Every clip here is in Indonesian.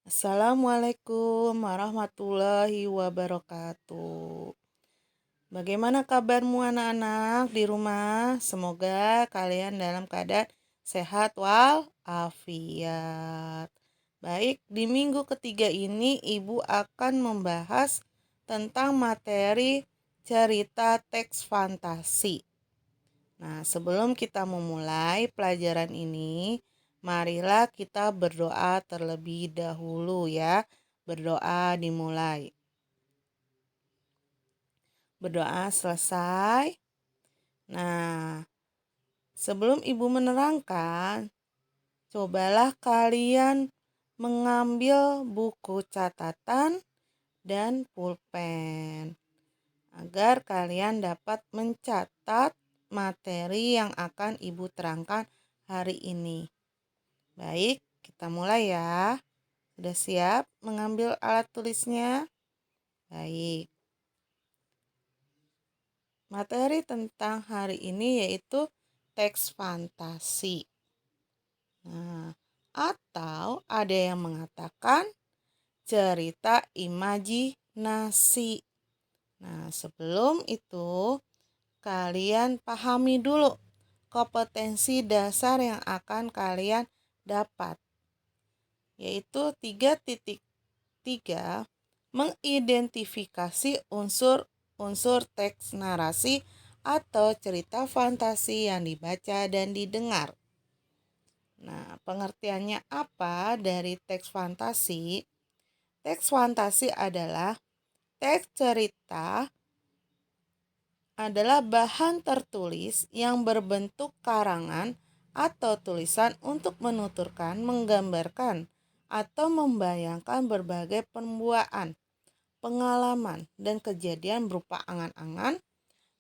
Assalamualaikum warahmatullahi wabarakatuh. Bagaimana kabarmu anak-anak di rumah? Semoga kalian dalam keadaan sehat walafiat. Baik, di minggu ketiga ini Ibu akan membahas tentang materi cerita teks fantasi. Nah, sebelum kita memulai pelajaran ini, marilah kita berdoa terlebih dahulu ya. Berdoa dimulai. Berdoa selesai. Nah, sebelum Ibu menerangkan, cobalah kalian mengambil buku catatan dan pulpen agar kalian dapat mencatat materi yang akan Ibu terangkan hari ini. Baik, kita mulai ya. Sudah siap mengambil alat tulisnya? Baik. Materi tentang hari ini yaitu teks fantasi. Nah, atau ada yang mengatakan cerita imajinasi. Nah, sebelum itu kalian pahami dulu kompetensi dasar yang akan kalian dapat, yaitu 3.3 mengidentifikasi unsur-unsur teks narasi atau cerita fantasi yang dibaca dan didengar. Nah, pengertiannya apa dari teks fantasi? Teks fantasi adalah teks cerita adalah bahan tertulis yang berbentuk karangan atau tulisan untuk menuturkan, menggambarkan, atau membayangkan berbagai pembuatan, pengalaman, dan kejadian berupa angan-angan,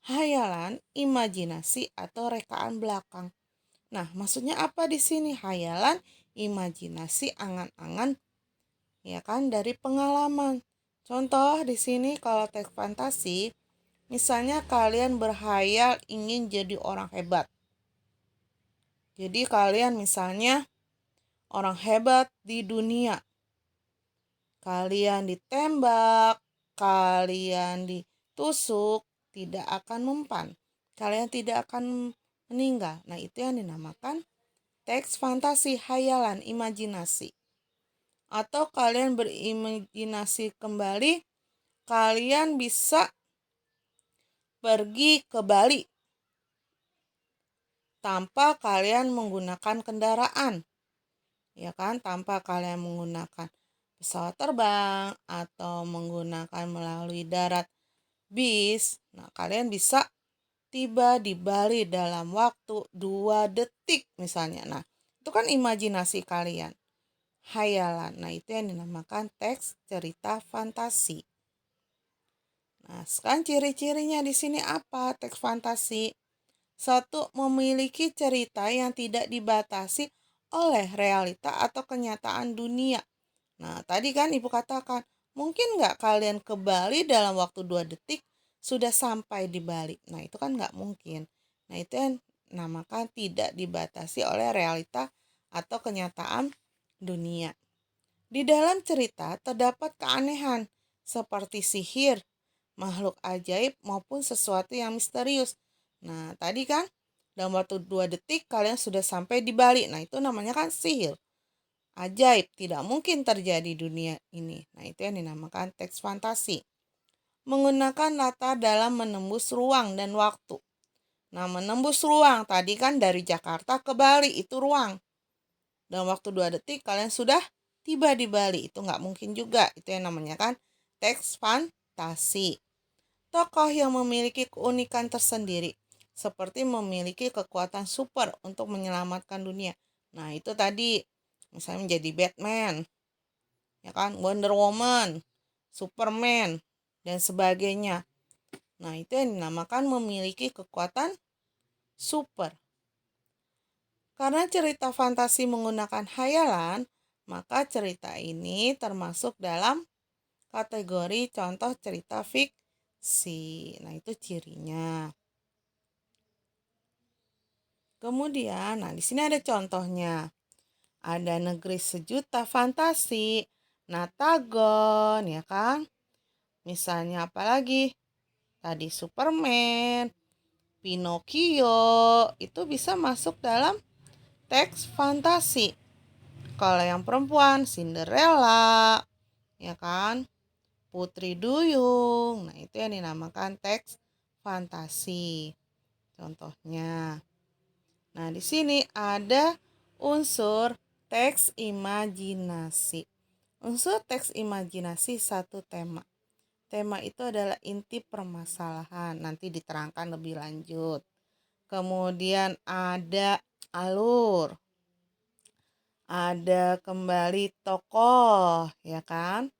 hayalan, imajinasi, atau rekaan belakang. Nah, maksudnya apa di sini? Hayalan, imajinasi, angan-angan, ya kan, dari pengalaman. Contoh di sini kalau teks fantasi, misalnya kalian berhayal ingin jadi orang hebat. Jadi kalian misalnya orang hebat di dunia. Kalian ditembak, kalian ditusuk, tidak akan mempan. Kalian tidak akan meninggal. Nah, itu yang dinamakan teks fantasi, hayalan, imajinasi. Atau kalian berimajinasi kembali, kalian bisa pergi ke Bali tanpa kalian menggunakan kendaraan, ya kan, tanpa kalian menggunakan pesawat terbang atau menggunakan melalui darat bis. Nah, kalian bisa tiba di Bali dalam waktu 2 detik misalnya. Nah, itu kan imajinasi kalian, hayalan. Nah, itu yang dinamakan teks cerita fantasi. Nah, sekarang ciri-cirinya di sini apa teks fantasi? Satu, memiliki cerita yang tidak dibatasi oleh realita atau kenyataan dunia. Nah, tadi kan Ibu katakan, mungkin nggak kalian ke Bali dalam waktu 2 detik sudah sampai di Bali? Nah, itu kan nggak mungkin. Nah, itu yang namakan tidak dibatasi oleh realita atau kenyataan dunia. Di dalam cerita terdapat keanehan seperti sihir, makhluk ajaib maupun sesuatu yang misterius. Nah, tadi kan dalam waktu 2 detik kalian sudah sampai di Bali. Nah, itu namanya kan sihir. Ajaib, tidak mungkin terjadi di dunia ini. Nah, itu yang dinamakan teks fantasi. Menggunakan latar dalam menembus ruang dan waktu. Nah, menembus ruang tadi kan dari Jakarta ke Bali, itu ruang. Dalam waktu 2 detik kalian sudah tiba di Bali. Itu nggak mungkin juga. Itu yang namanya kan teks fantasi. Tokoh yang memiliki keunikan tersendiri, seperti memiliki kekuatan super untuk menyelamatkan dunia. Nah, itu tadi misalnya menjadi Batman, ya kan, Wonder Woman, Superman, dan sebagainya. Nah, itu yang dinamakan memiliki kekuatan super. Karena cerita fantasi menggunakan hayalan, maka cerita ini termasuk dalam kategori contoh cerita fiksi. Nah, itu cirinya. Kemudian, nah di sini ada contohnya. Ada negeri sejuta fantasi, Natagon, ya kan? Misalnya apalagi? Tadi Superman, Pinocchio, itu bisa masuk dalam teks fantasi. Kalau yang perempuan, Cinderella, ya kan? Putri Duyung. Nah, itu yang dinamakan teks fantasi. Contohnya. Nah, di sini ada unsur teks imajinasi. Unsur teks imajinasi satu tema. Tema itu adalah inti permasalahan. Nanti diterangkan lebih lanjut. Kemudian ada alur. Ada kembali tokoh, ya kan?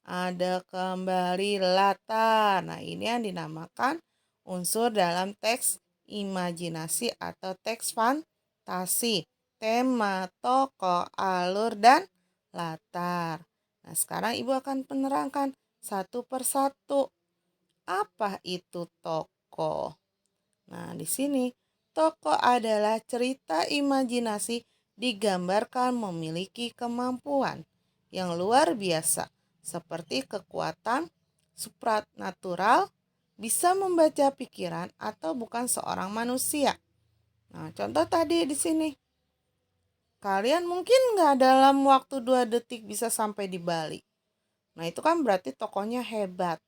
Ada kembali latar. Nah, ini yang dinamakan unsur dalam teks imajinasi atau teks fantasi. Tema, tokoh, alur, dan latar. Nah, sekarang Ibu akan menerangkan satu persatu. Apa itu tokoh? Nah, di sini tokoh adalah cerita imajinasi digambarkan memiliki kemampuan yang luar biasa seperti kekuatan supranatural, bisa membaca pikiran atau bukan seorang manusia. Nah, contoh tadi di sini. Kalian mungkin nggak dalam waktu 2 detik bisa sampai di Bali. Nah, itu kan berarti tokohnya hebat.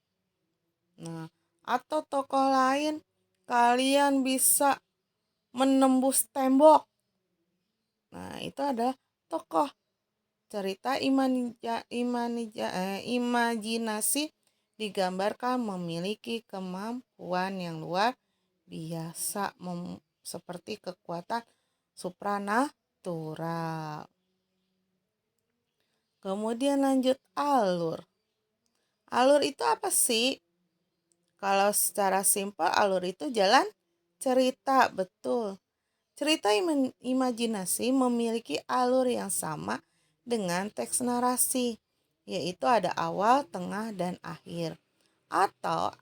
Nah, atau tokoh lain, kalian bisa menembus tembok. Nah, itu adalah tokoh cerita imajinasi digambarkan memiliki kemampuan yang luar biasa seperti kekuatan supranatural. Kemudian lanjut alur. Alur itu apa sih? Kalau secara simpel alur itu jalan cerita, betul. Cerita imajinasi memiliki alur yang sama dengan teks narasi, yaitu ada awal, tengah, dan akhir. Atau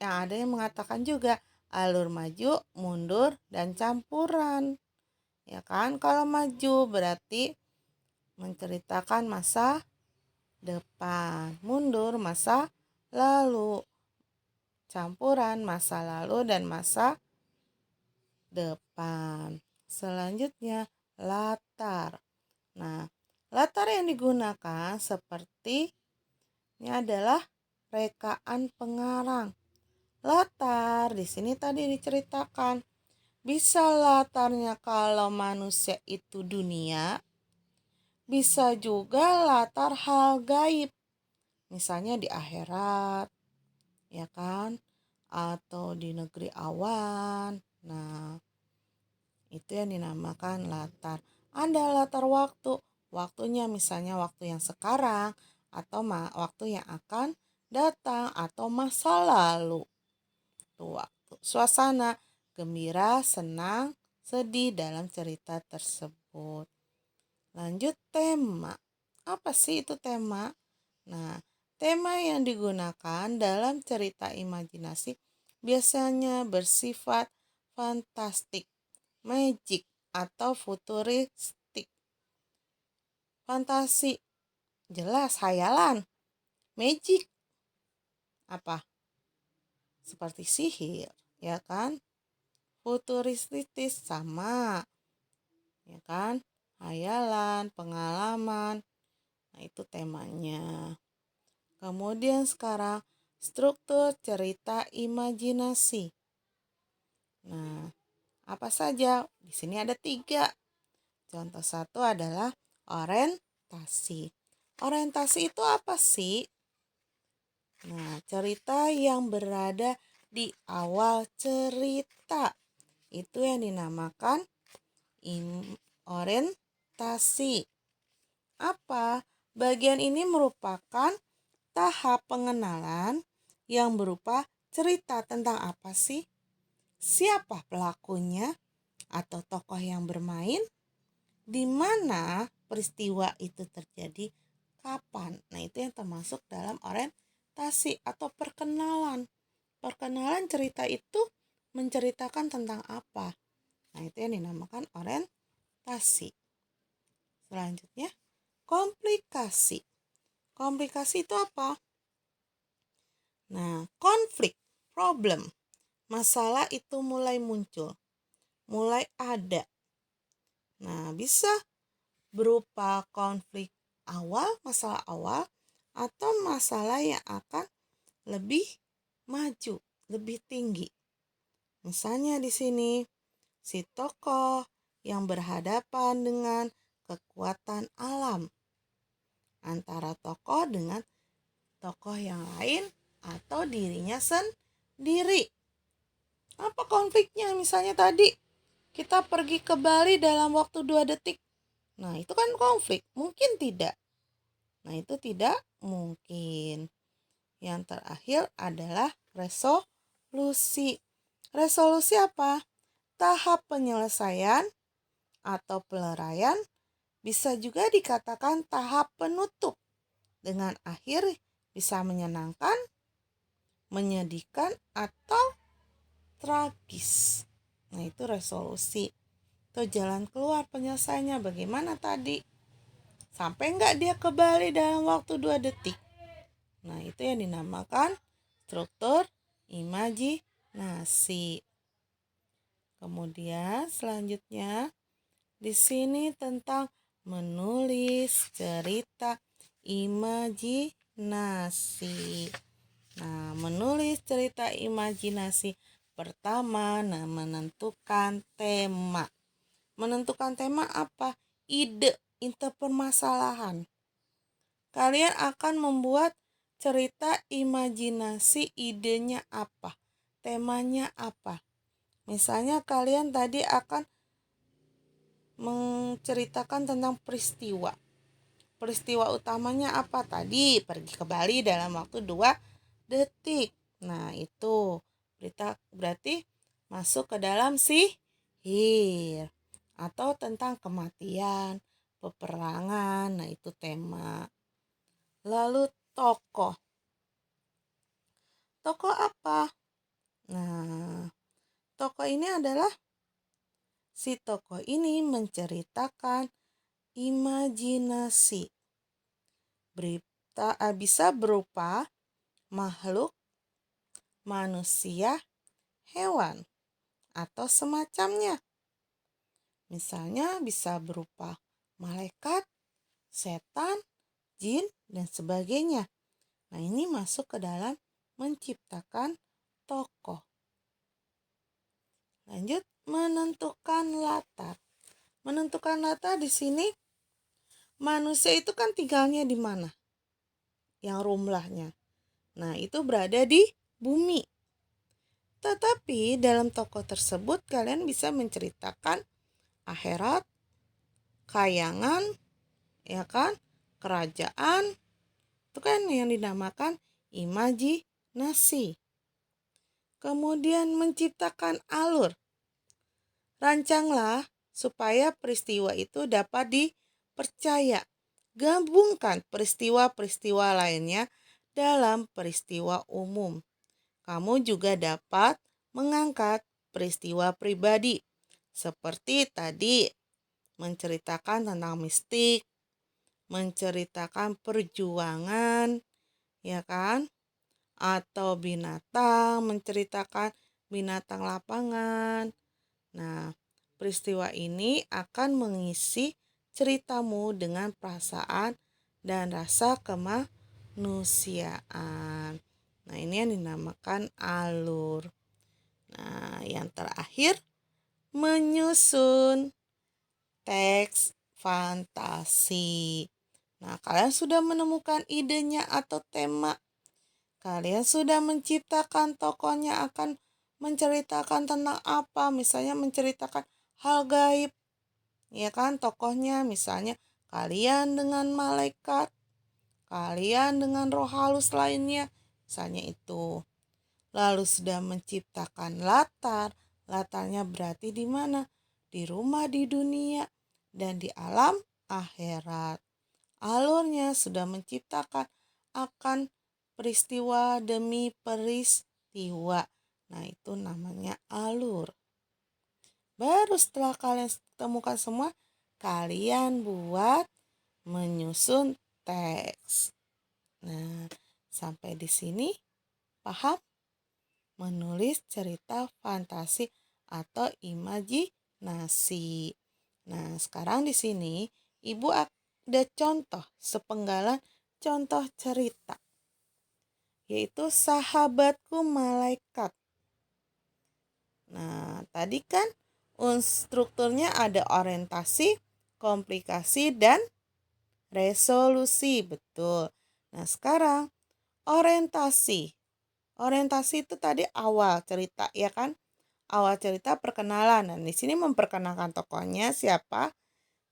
yang ada yang mengatakan juga alur maju, mundur, dan campuran. Ya kan? Kalau maju berarti menceritakan masa depan, mundur masa lalu, campuran masa lalu dan masa depan. Selanjutnya latar. Nah, latar yang digunakan seperti ini adalah rekaan pengarang. Latar di sini tadi diceritakan bisa latarnya kalau manusia itu dunia, bisa juga latar hal gaib. Misalnya di akhirat, ya kan? Atau di negeri awan. Nah, itu yang dinamakan latar. Ada latar waktu. Waktunya misalnya waktu yang sekarang atau waktu yang akan datang atau masa lalu. Itu waktu. Suasana gembira, senang, sedih dalam cerita tersebut. Lanjut tema. Apa sih itu tema? Nah, tema yang digunakan dalam cerita imajinasi biasanya bersifat fantastik, magic, atau futuristik. Fantasi, jelas hayalan. Magic, apa? Seperti sihir, ya kan? Futuristis sama, ya kan? Hayalan, pengalaman. Nah, itu temanya. Kemudian sekarang struktur cerita imajinasi. Nah, apa saja? Di sini ada 3. Contoh satu adalah orientasi. Orientasi itu apa sih? Nah, cerita yang berada di awal cerita. Itu yang dinamakan orientasi. Apa? Bagian ini merupakan tahap pengenalan yang berupa cerita tentang apa sih? Siapa pelakunya atau tokoh yang bermain? Di mana peristiwa itu terjadi? Kapan? Nah, itu yang termasuk dalam orientasi atau perkenalan. Perkenalan cerita itu menceritakan tentang apa? Nah, itu yang dinamakan orientasi. Selanjutnya, komplikasi. Komplikasi itu apa? Nah, konflik, problem, masalah itu mulai muncul, mulai ada. Nah, bisa berupa konflik awal, masalah awal, atau masalah yang akan lebih maju, lebih tinggi. Misalnya di sini, si tokoh yang berhadapan dengan kekuatan alam antara tokoh dengan tokoh yang lain atau dirinya sendiri. Apa konfliknya? Misalnya tadi kita pergi ke Bali dalam waktu 2 detik. Nah, itu kan konflik. Mungkin tidak. Nah, itu tidak mungkin. Yang terakhir adalah resolusi. Resolusi apa? Tahap penyelesaian atau peleraian, bisa juga dikatakan tahap penutup. Dengan akhir bisa menyenangkan, menyedihkan, atau tragis. Nah, itu resolusi. Itu jalan keluar penyelesaiannya bagaimana tadi? Sampai nggak dia ke Bali dalam waktu 2 detik? Nah, itu yang dinamakan struktur imajinasi. Kemudian selanjutnya di sini tentang menulis cerita imajinasi. Nah, menulis cerita imajinasi pertama, menentukan tema. Menentukan tema apa? Ide, permasalahan. Kalian akan membuat cerita imajinasi, idenya apa? Temanya apa? Misalnya kalian tadi akan menceritakan tentang peristiwa. Peristiwa utamanya apa tadi? Pergi ke Bali dalam waktu 2 detik. Nah, itu berarti masuk ke dalam sihir atau tentang kematian, peperangan. Nah, itu tema. Lalu tokoh. Tokoh apa? Nah, tokoh ini adalah si tokoh ini menceritakan imajinasi. Bisa berupa makhluk, manusia, hewan, atau semacamnya. Misalnya bisa berupa malaikat, setan, jin, dan sebagainya. Nah, ini masuk ke dalam menciptakan tokoh. Lanjut, menentukan latar. Menentukan latar di sini manusia itu kan tinggalnya di mana? Yang rumlahnya. Nah, itu berada di bumi. Tetapi dalam tokoh tersebut kalian bisa menceritakan akhirat, kayangan, ya kan? Kerajaan. Itu kan yang dinamakan imajinasi. Kemudian menciptakan alur. Rancanglah supaya peristiwa itu dapat dipercaya. Gabungkan peristiwa-peristiwa lainnya dalam peristiwa umum. Kamu juga dapat mengangkat peristiwa pribadi. Seperti tadi, menceritakan tentang mistik, menceritakan perjuangan, ya kan? Atau binatang, menceritakan binatang lapangan. Nah, peristiwa ini akan mengisi ceritamu dengan perasaan dan rasa kemanusiaan. Nah, ini yang dinamakan alur. Nah, yang terakhir, menyusun teks fantasi. Nah, kalian sudah menemukan idenya atau tema. Kalian sudah menciptakan tokohnya akan menceritakan tentang apa. Misalnya menceritakan hal gaib. Ya kan, tokohnya misalnya kalian dengan malaikat, kalian dengan roh halus lainnya. Misalnya itu. Lalu sudah menciptakan latar. Latarnya berarti di mana? Di rumah di dunia dan di alam akhirat. Alurnya sudah menciptakan akan peristiwa demi peristiwa. Nah, itu namanya alur. Baru setelah kalian temukan semua, kalian buat menyusun teks. di sini paham? Menulis cerita fantasi atau imajinasi. Nah, sekarang di sini Ibu ada contoh sepenggalan contoh cerita, yaitu Sahabatku Malaikat. Nah, tadi kan strukturnya ada orientasi, komplikasi, dan resolusi. Betul. Nah, sekarang orientasi. Orientasi itu tadi awal cerita, ya kan? Awal cerita perkenalan. Nah, di sini memperkenalkan tokohnya siapa,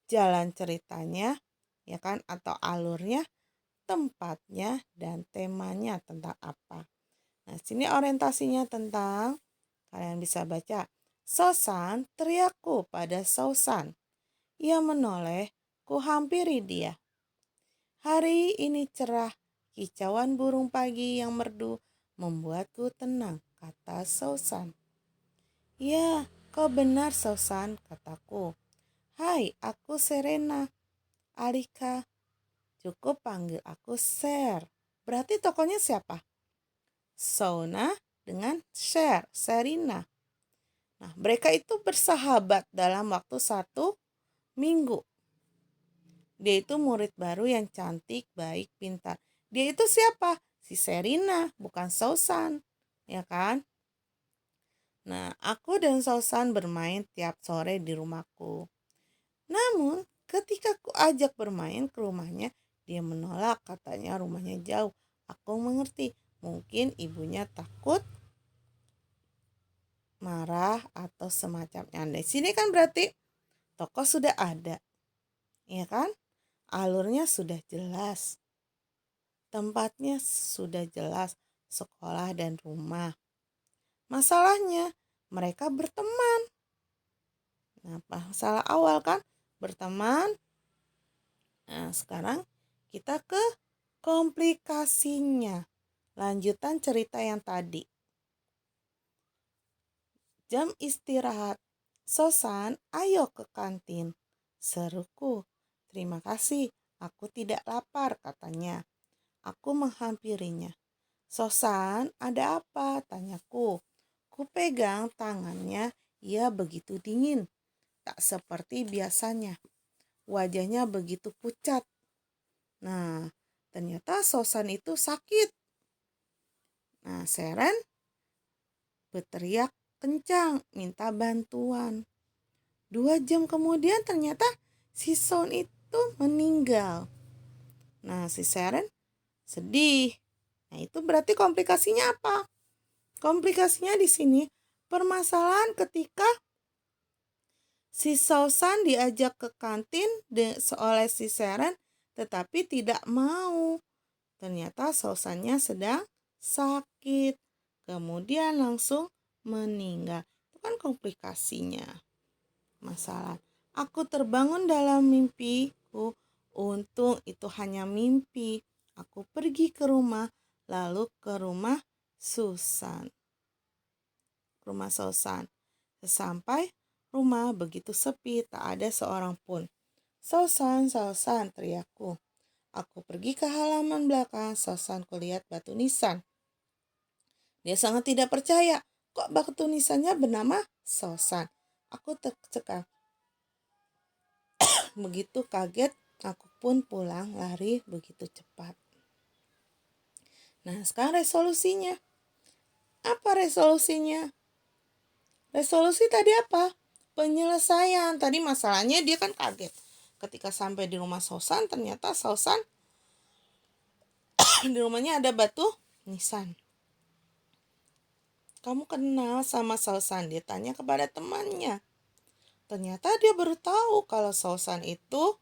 jalan ceritanya, ya kan? Atau alurnya, tempatnya, dan temanya tentang apa. Nah, sini orientasinya tentang, kalian bisa baca. Sosan, teriakku pada Sausan. Ia menoleh, ku hampiri dia. Hari ini cerah, kicauan burung pagi yang merdu membuatku tenang, kata Sausan. Ya, kau benar Sausan, kataku. Hai, aku Serena. Alika, cukup panggil aku Ser. Berarti tokonya siapa? Sauna dengan Serina. Nah, mereka itu bersahabat dalam waktu 1 minggu. Dia itu murid baru yang cantik, baik, pintar. Dia itu siapa? Si Serina, bukan Sausan. Ya kan? Nah, aku dan Sausan bermain tiap sore di rumahku. Namun, ketika ku ajak bermain ke rumahnya, dia menolak, katanya rumahnya jauh. Aku mengerti, mungkin ibunya takut, marah, atau semacamnya. Di sini kan berarti tokoh sudah ada, ya kan? Alurnya sudah jelas, tempatnya sudah jelas, sekolah dan rumah. Masalahnya, mereka berteman. Nah, masalah awal kan berteman. Nah, sekarang kita ke komplikasinya. Lanjutan cerita yang tadi. Jam istirahat. Sosan, ayo ke kantin. Seruku. Terima kasih, aku tidak lapar, katanya. Aku menghampirinya. Sosan, ada apa? Tanyaku. Ku pegang tangannya, ia begitu dingin. Tak seperti biasanya. Wajahnya begitu pucat. Nah, ternyata Sosan itu sakit. Nah, Seren berteriak kencang, minta bantuan. 2 jam kemudian ternyata si Son itu meninggal. Nah, si Seren sedih. Nah, itu berarti komplikasinya apa? Komplikasinya di sini permasalahan ketika si Sausan diajak ke kantin oleh si Seren tetapi tidak mau. Ternyata Sausannya sedang sakit. Kemudian langsung meninggal. Itu kan komplikasinya. Masalah. Aku terbangun dalam mimpiku. Untung itu hanya mimpi. Aku pergi ke rumah, lalu ke rumah Susan. Rumah Sausan. Sesampai rumah begitu sepi, tak ada seorang pun. Sausan, Sausan, teriakku. Aku pergi ke halaman belakang, Sausan kulihat batu nisan. Dia sangat tidak percaya. Kok batu nisannya bernama Sausan? Aku tercekam. Begitu kaget, aku pun pulang lari begitu cepat. Nah, sekarang resolusinya. Apa resolusinya? Resolusi tadi apa? Penyelesaian. Tadi masalahnya dia kan kaget. Ketika sampai di rumah Sausan, ternyata Sausan di rumahnya ada batu nisan. Kamu kenal sama Sausan? Dia tanya kepada temannya. Ternyata dia baru tahu kalau Sausan itu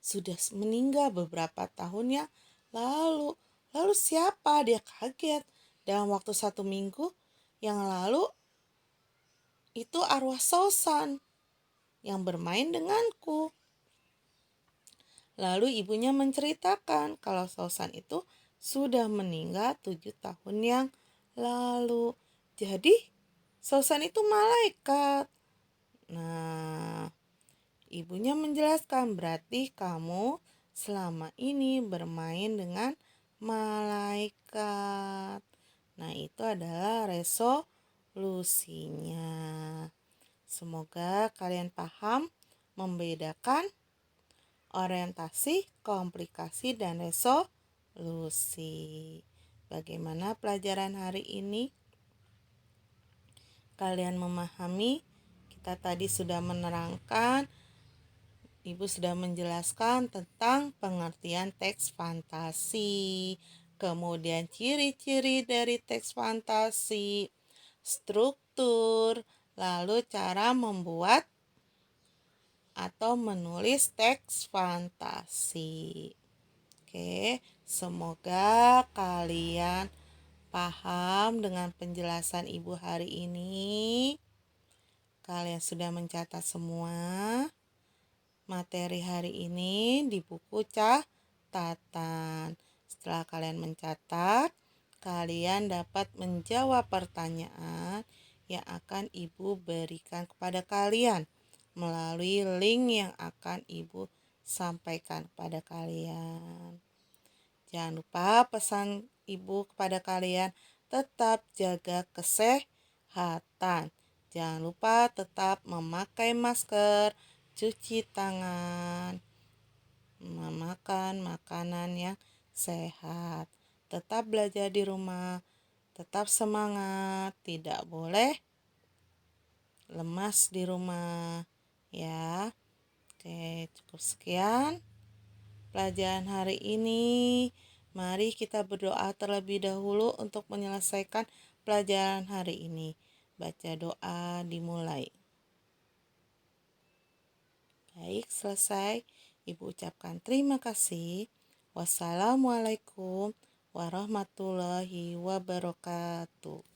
sudah meninggal beberapa tahun yang lalu. Lalu siapa? Dia kaget. Dalam waktu 1 minggu yang lalu itu arwah Sausan yang bermain denganku. Lalu ibunya menceritakan kalau Sausan itu sudah meninggal 7 tahun yang lalu. Jadi Sausan itu malaikat. Nah, ibunya menjelaskan berarti kamu selama ini bermain dengan malaikat. Nah, itu adalah resolusinya. Semoga kalian paham membedakan orientasi, komplikasi, dan resolusi. Bagaimana pelajaran hari ini? Kalian memahami? Kita tadi sudah menerangkan, Ibu sudah menjelaskan tentang pengertian teks fantasi, kemudian ciri-ciri dari teks fantasi, struktur, lalu cara membuat atau menulis teks fantasi. Oke, semoga kalian paham dengan penjelasan Ibu hari ini. Kalian sudah mencatat semua materi hari ini di buku catatan. Setelah kalian mencatat, kalian dapat menjawab pertanyaan yang akan Ibu berikan kepada kalian melalui link yang akan Ibu sampaikan kepada kalian. Jangan lupa pesan Ibu kepada kalian, tetap jaga kesehatan. Jangan lupa tetap memakai masker, cuci tangan, memakan makanan yang sehat. Tetap belajar di rumah, tetap semangat, tidak boleh lemas di rumah ya. Oke, cukup sekian pelajaran hari ini. Mari kita berdoa terlebih dahulu untuk menyelesaikan pelajaran hari ini. Baca doa dimulai. Baik, selesai. Ibu ucapkan terima kasih. Wassalamualaikum warahmatullahi wabarakatuh.